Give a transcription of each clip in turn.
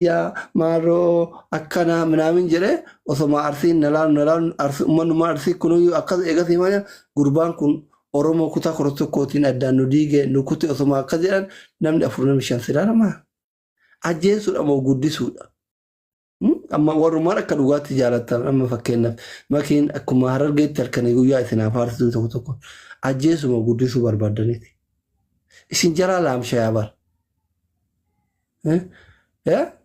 يا مارو أكنا منامين جري وثم أرسين نلان أرس من أرسي كنوا أكاد إيجاسي مايا قربان كن أرومو كتا كرتو كوتين أدانو ديجي نكوتي وثم أكاديان نمد أفرنا مشان سيرana ما أجين سود أما وجودي سود أما ورمارا كدوات جالتا أما فكينا ما كين أكو مهارر جيت تركنا يقول إثنا فارس دو تكو أجين سود وجودي سود بربادنيتي إسنجرا لام شيابر ها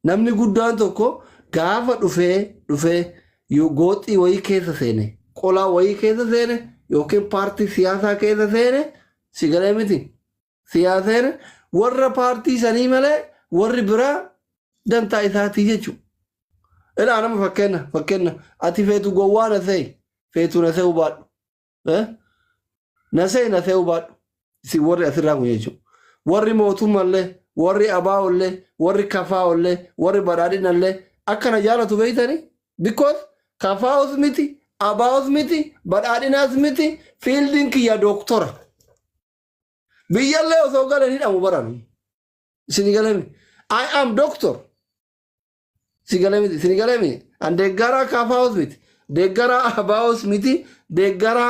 namni guddaan tokko gaafa dhufee yoo gooxii wayii keessa seene qolaa wayii keessa seene yookiin paartii siyaasaa keessa seene sigalee miti siyaaseen warra paartii sanii malee warri biraa dantaa isaatii jechuudha. Ilaa nama fakkeenya ati feetu gowwaa na se'i feetu na se'u baadhu na se'i baadhu si warri asirraa kun jechuudha. Warri mootummallee warri abaa'ollee warri kafaa'ollee warri badhaadhinallee akkana jaalatu beeytanii because kafaa'os miti abaa'os miti badhaadhinaas miti fiildiin kiyya dooktora biyyallee osoo galanii dhamu baran isin galemi I am doctor isin galemi an deeggara kafaa'os miti deeggara abaa'os miti deeggara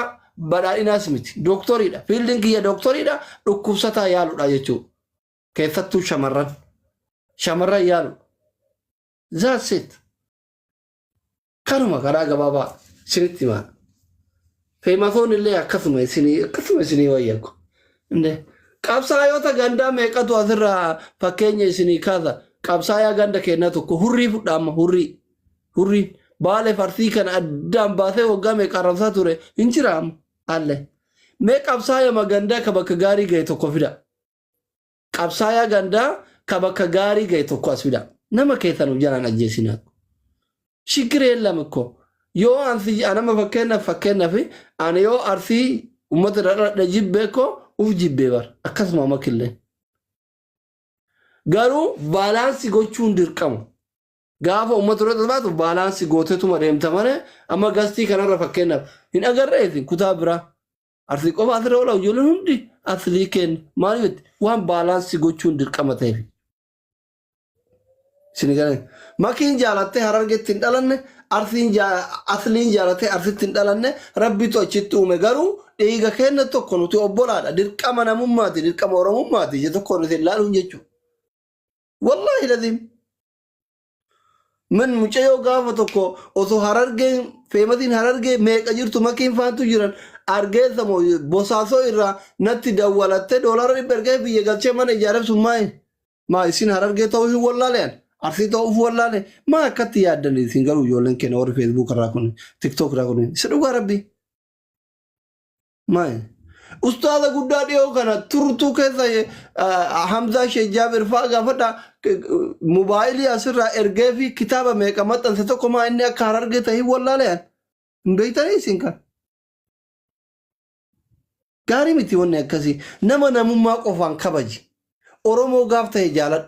badhaadhinaas miti dooktoriidha fiildiin kiyya dooktoriidha dhukkubsataa yaaluudha jechuudha. keessattuu shamarran yaalu that's it kanuma karaa gabaabaa isinitti himaa feematoon illee akkasuma isinii wayyakko qabsaayota gandaa meeqatu asirraa fakkeenya isinii kaasa qabsaayaa ganda kennaa tokko hurrii fudhaama hurrii baale farsii kana addaan baasee waggaa meeqa arrabsaa ture hin jiraamu alle mee qabsaayama gandaa ka bakka gaarii ga'e tokko fida qabsaayaa gandaa ka bakka gaarii ga'e tokko as fida nama keessan hojjanaan ajjeesinaa shikireen lamikko yoo ansi anama fakkeennaaf ani yoo arsii ummata dhadha jibbee ko uf jibbee bar akkasuma makillee garuu baalaansi gochuun dirqama gaafa ummata dhadha baatu baalaansi gooteetuma deemta malee amma gastii kanarra fakkeennaaf hin agarreetin kutaa biraa arsii qofa asirra oola ijoolleen hundi aslii kenna maaliif waan baalaansi gochuun dirqama ta'eef sinigalee makiin jaalattee harargeetti hin dhalanne asliin jaalattee arsitti hin dhalanne rabbitu achitti uume garuu dhiiga kenna tokko nuti obbolaadha dirqama namummaati dirqama oromummaati je tokko nuti ilaaluun jechuudha wallahi laziim من مجيو قافة تكو وثو هرارجي فيمتين هرارجي ميك أجرتو مكين فانتو جيران أرجي ثمو بوساسو إرا نتي دولارة دولار برجي في يقال شمان إجارب سماي ما يسين هرارجي توهي والله لين أرسي توهي والله لين ما كتي يادني سينغالو يولن كنور فيسبوك راكوني تيك توك راكوني سنوغا ربي ما أستاذ قدادي أو كنا ترتو كذا حمزة شيخ جابر فاقا فتا موبايلي أسرع إرجع في كتابة ميكا مثلا ستوكما إني أكارر جتاهي والله لين مبيتاني سينكا كاري متي وني أكاسي نما ما قفان كباجي أورومو غافته جالت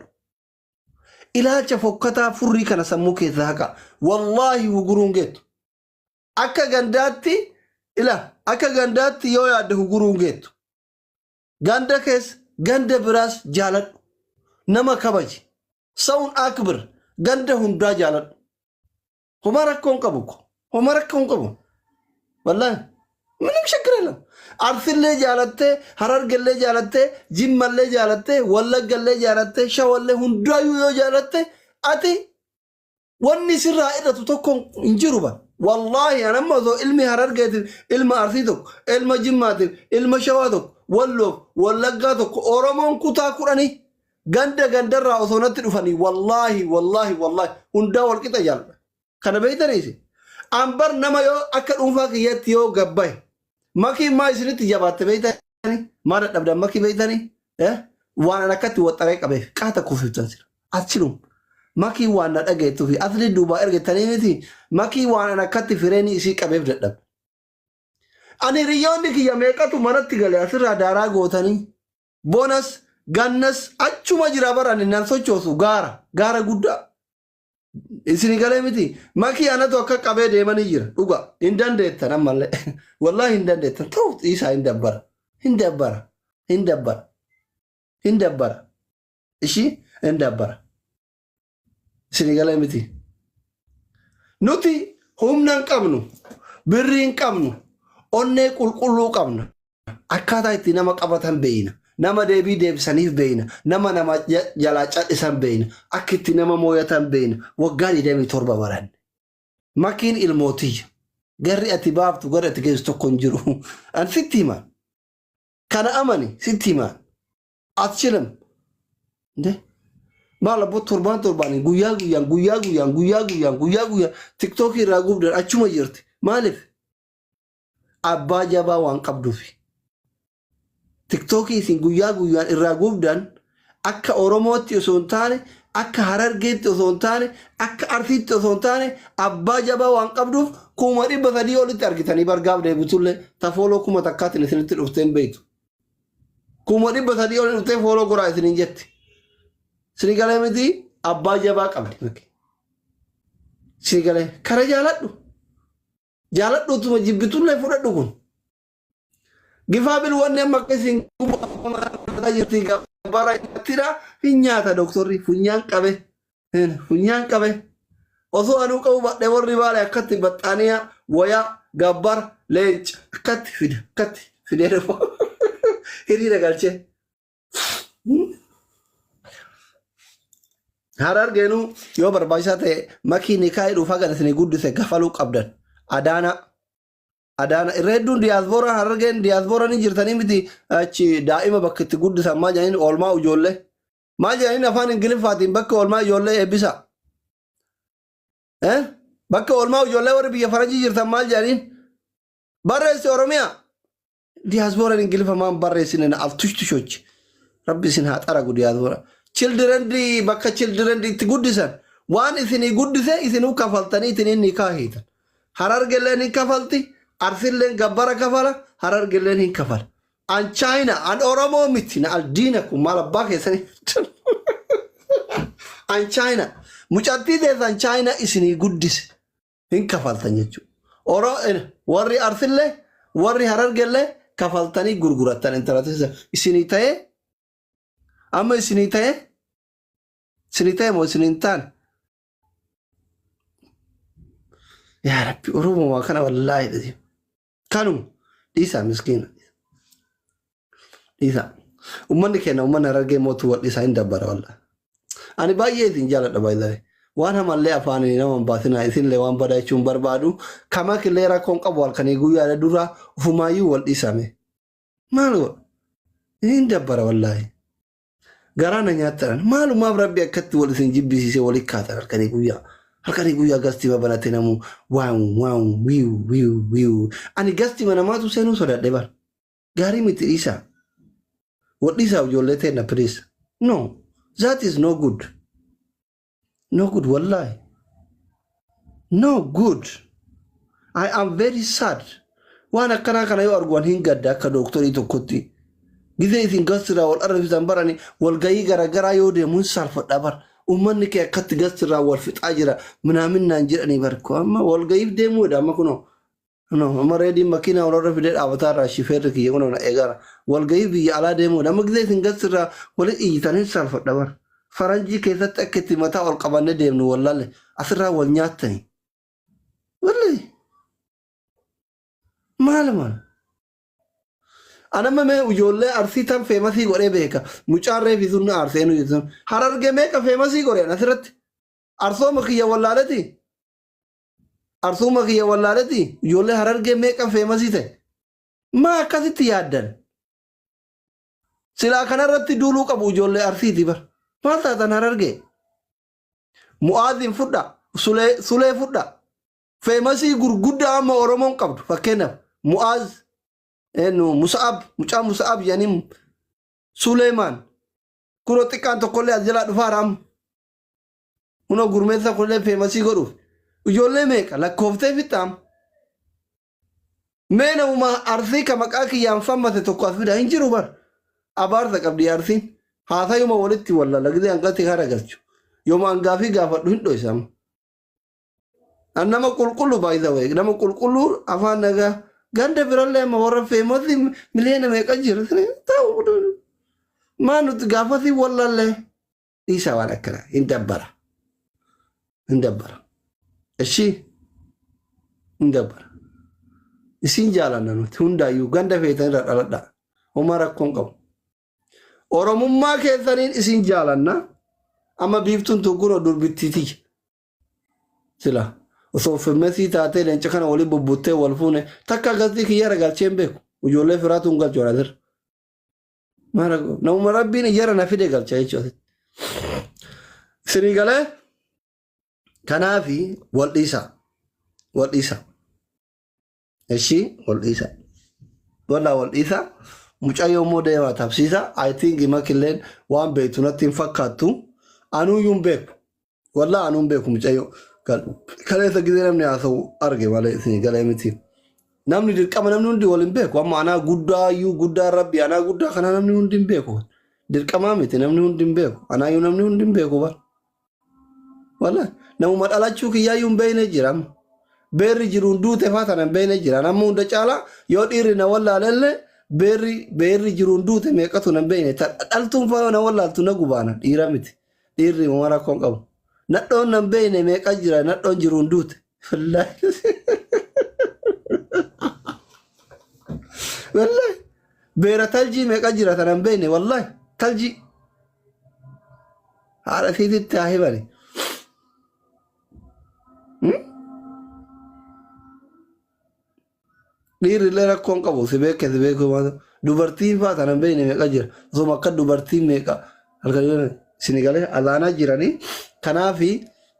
إلا تفوكتا فري كنا سموكي ذاكا والله وغرونجت أكا غنداتي إلا أكا غنداتي يو ياد وغرونجت غندا كيس غندا براس جالت نما كباجي سون أكبر غندا هندا جالت همارك كون كبوك همارك كون كبو والله من مشكلة لهم أرسل لي جالته هرر قلة جالته جيم ملة جالته ولا قلة جالته شوالله هندا يو جالته أتي والنسر رائدة تتوكم إنجروبا والله أنا ما ذو علمي هرر قلت علم أرسيتك علم جيماتك علم شواتك والله ولا قاتك أورمان كتا قراني غندا را وصونت رفاني والله هندا والكتا جال كان بيتنيسي أمبر نما يو أكل أنفاق يتيو غباي ماكي ما يسني تجابات بيتني ما نبدأ ماكي بيتني وانا نكتي وطريق أبي كاتا كوفي تنسير أتشلون ماكي وانا أجيتو في أثلي دوبا إرجع تاني ماكي وانا نكتي فريني إسيك أبي بدأ أنا رياضي كي يميكا تو مرات تقولي أسر دارا غوتاني بونس gannas achuma jira barani nan sochoosu gaara guddaa isini galee miti makii anatu akka qabee deemanii jira dhuga hin dandeettan ammallee wallahi hin dandeettan ta'u isaa hin dabbara هندبر هندبر إشي هندبر سنغالي متي نوتي هم ننقمنو برين قمنو أني قلقلو قمنا أكادا إتنما قبطان بينا نما ديبي ديب سنيف بينا نما جلاجات إسان بينا أكتي نما مويتان بينا وقالي ديمي تربة وران ماكين الموتي قرر أتباب تقرر أتجيز تقنجرو أن ستي ما كان أماني ستي ما أتشلم ده ما لبو ترباني قويا تيك توكي راقوب در أچوما جرتي مالف أبا جابا وان قبدو في تيك توكي سين قويا الراقوب دان أكا أوروموتي وسونتاني أكا هرارجيت وسونتاني أكا أرثيت وسونتاني أبا جابا وان قبدو كوما ريبا ثديو لتاركتاني برقاب دي بطولة تفولو كوما تكاتي نسنت الأفتين بيتو كوما ريبا ثديو لتاركتاني فولو قرأي سنين جتي سنغالي متي أبا جابا قبدي مكي سنغالي كارا جالت تما جبتون لي فرد دكون جفابل وانه مكسين كوبا جرتي كبارا تيرا فينياتا دكتوري فينيان كابه وصو أنو كوبا دور ريبالي أكتي بطانيا ويا غبار لينج أكتي فيدي رفو هيري رغالچه harar genu yo barbaisate makini kai rufa ga sene guddu se gafalu qabdan adana redun diaspora harar gen diaspora ni jirtani miti achi daima bakti guddu sama janin olma ujolle ma janin afan ingilif fatin bakka olma ujolle ebisa bakka olma ujolle wor biya faraji jirtan mal janin barres oromia diaspora ingilif man barresinen altushtushoch rabbi sin hatara gu diaspora children di bakka children di guddisan waan isini guddise isinu kafaltani itinin nikahitan harar gelen kafalti arsilen gabbara kafala harar gelen kafal an China an Oromo mitina al dinakum mala bakesani an China muchatti de an China isini guddise hin kafaltan jechu oro warri arsille warri harar gelle kafaltani gurguratan interatisa isini taye amma sinitaye mo sinintan ya rabbi oromo ma kana wallahi dadi kanu isa miskina isa ummanni kena ummanna rage motu wadisa inda bara wallahi ani baye din jala da bayle wana malle afani na man batina isin le wan bada chum barbadu kama kilera kon qabwal kane guya da dura fumayu wal isame malu inda bara wallahi garana nyataran malu ma rabbi akatti wal sin jibbi se wal katar halkani guya gasti babanate namu wow wiu ani gasti mana matu senu soda debar gari mit isa what is our jollete na please no that is no good wallahi no good I am very sad wana kana yo argon hingadda ka doktori to kotti gize isin gasra wal arab zambarani wal gayi gara yode mun salfa dabar umman ke kat gasra wal fitajira munamin nanjirani barko amma wal gayi demo da makuno no amaredi makina wal arab de avatar shifer ki yono na egara wal gayi bi ala demo da gize isin gasra wal ijitanin salfa dabar faranji ke tatakati mata wal qabanne demnu wallahi asra wal nyatani wallahi malama أنا ما وجولة أرسيتام فيماسي غوري بيكا مچارة فيزونا أرسينو يزون هرار جميكا فيماسي غوري نصرت أرسو مخيا والالتي وجولة هرار جميكا فيماسي ته ما كذي تيادن سلا كنا رتي دولو كابو جولة أرسيتي بر ما تاتن هرار جي مؤذن فدا سلي فدا فيماسي غرغودا أما أورمون كابو فكنا مؤذ إنه مصعب يعني سليمان كنو تكان تقول أجلاد فارم هنا غرمة كله في مسيح غروف وجولة ميك لا كوفته في تام مين وما أرثي كمكاكي ينفهم ما تتوقف في ده إنجيل بار أبار ذاك بدي أرثي هذا يوم ولدتي والله لقدي أنقذ تكارا قلتشو يوم أنقافي قافت هندو إسام أنا ما كل بايدا ويك أنا ما كل أفان نجا ganda biralle ma wara famous milena me kajir ما نتقافثي ولا لا إيسا وانا كنا ندبر الشيء ندبر isin jaalanna nuti hundaayyuu ganda feetan irra dhaladha homaa rakkoon qabu oromummaa keessaniin isin jaalanna amma biiftuun tokko durbittiiti sila osoo firmesii taatee leenca kana walii bubbuttee wal fuune takka gastii kiyya ragalcheen beeku ijoollee firaatuun galchoon asirra namuma rabbiin iyyara na fide galcha jechuudha isinii galee kanaafi wal dhiisa Eshi wal'isa wala wal'isa mucayyoo immoo deemaa tabsiisa I think makilleen waan beektu natti hin fakkaattu anuuyyuu hin beeku walla anuu hin beeku mucayyoo kaleessa gisee namni haasa'u arge malee isin galee miti namni dirqama namni hundi wal hin beeku amma anaa guddaayyuu guddaa rabbi anaa guddaa kana namni hundi hin beeku dirqamaa miti namni hundi hin beeku anaayyuu namni hundi hin beeku walla namuma dhalachuu kiyyaayyuu hin beekne jira beerri jiruun duute faatanan beekne jira namni hunda caala yoo dhiirri na wallaalelle beerri jiruun duute meeqatu nan beekne dhaltuun fayoo na wallaaltu na gubaana dhiira miti dhiirri mara kon qabu nadhoon nan beekne meeqa jira nadhoon jiruun duute wallahi beera taljii meeqa jira tanan beekne wallahi taljii haadha fiititti haa himani dhiirri illee rakkoon qabu si beeku dubartiin faa tanan beekne meeqa jira osoo akka dubartiin meeqa halkan sinigalee alaanaa jiranii kanaafi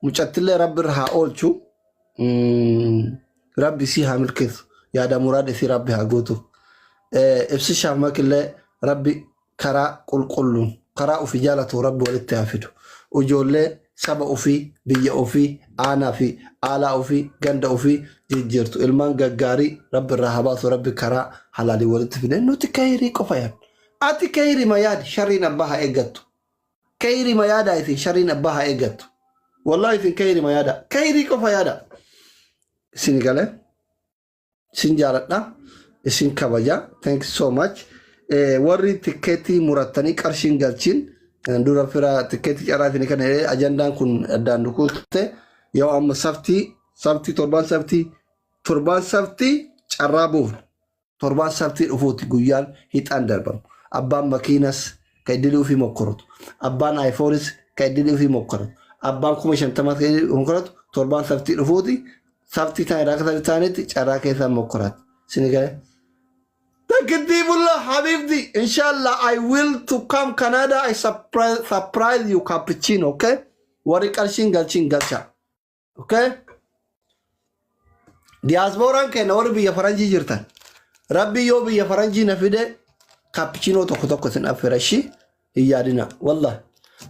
mucattillee rabbi irra haa oolchu rabbi si haa milkeessu yaada muraada si rabbi haa gootu ibsi shaafmakillee rabbi karaa qulqulluun karaa ofii jaalatu rabbi walitti haa fidu ijoollee saba ofii biyya ofii aanaa fi aalaa ofii ganda ofii jijjiirtu ilmaan gaggaarii rabbi irraa haa baasu rabbi karaa halaalii walitti fide nuti kayrii qofa yaad ati kayrii ma yaad shariin abbaa haa eeggattu kayrii ma yaada isin shariin abbaa haa eeggattu wallahi isin kayrii ma yaada kayrii qofa yaada isin galee isin jaaladha isin kabaja thank you so much warri tikeetii murattanii qarshiin galchiin dura fira tikeetii caraatiin kan ajandaan kun addaan dukuutte yoo amma sabtii torban sabtii carraa buuf torban sabtii dhufuuti guyyaan hixaan darbamu abbaan makiinas ka iddilii ofii mokkoratu abbaan aayifoonis ka iddilii ofii mokkoratu abbaan 50 ka iddilii mokkoratu torban sabtii dhufuuti sabtii taanitti carraa keessaa mokkoratu sinigale Takidibullah Habibdi, inshallah I will to come Canada. I surprise you cappuccino, okay? Wari kalshin galcha, okay? Diasporan ke nawar biya faranji jirtan. Rabbi yo biya faranji na fide cappuccino tokko sin afirashi iyadina. Wallah.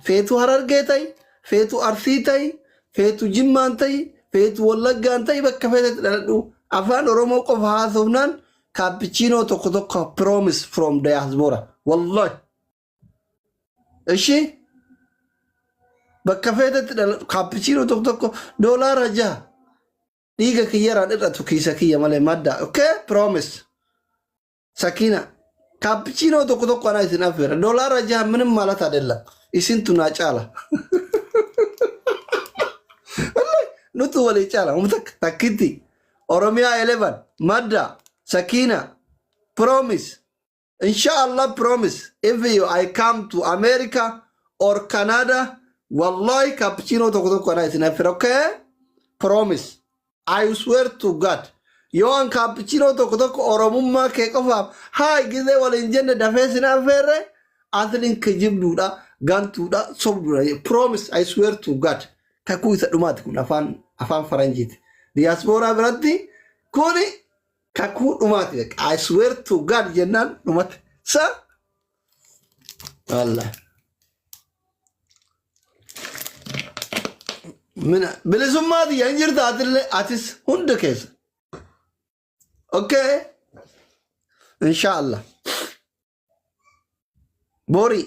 Fetu Hararge tay, fetu Arsii tay, fetu Jimmaan tay, fetu Wallaggaan tay bakka feetu dhaladhu. Afaan Oromoo qofa haasofnaan cappuccino tokko promise from diaspora wallahi ايشي بكفيت cappuccino tokko $1 جا ديغا كيرا دتو كيسا كيا مالي مادا اوكي promise سكينه cappuccino tokko انا اسنا فير $1 جا ምንም ማለት አይደለም እስንቱ ናጫላ والله نوتو ولي ጫላ ሙተክ ታክቲ ኦሮሚያ 11 ማዳ Sakina, promise. Inshallah, promise. If I come to America or Canada, wallahi cappuccino tokko na isin okay? Promise. I swear to God. Yo an cappuccino tokko oromumma ke qofa. Hay gize wal injenne dafesin afere. Aslin kejibduda, gantuda, sobduda. Promise. I swear to God. Kaku isa dumati kun afan faranjit. Diaspora berarti kuni kaku dumati I swear to God jennan dumati sa Allah mina bilizumadi yanjirta atille atis hunda kes okay inshallah bori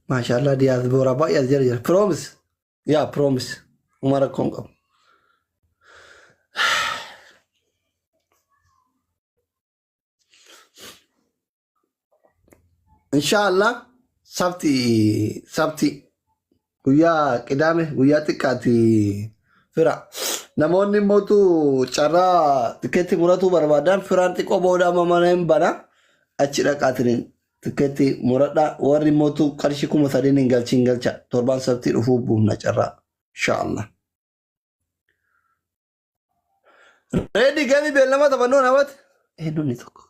mashallah diaspora ba yazjer promise yeah promise umara kongo Inshaallah sabti guyyaa qidaame guyyaa xiqqaati fira. Namoonni mootu carraa tikeetti muratu barbaadan firaan xiqqoo booda mana hin bana achi dhaqaatiin tikeetti muradha. Warri mootu qarshii 3,000 hin galchiin galcha. Torbaan sabti dhufuu buufna carraa. Inshaallah. Reedi gamii beellama taphannoon hawwate? Eenyuun ni tokko.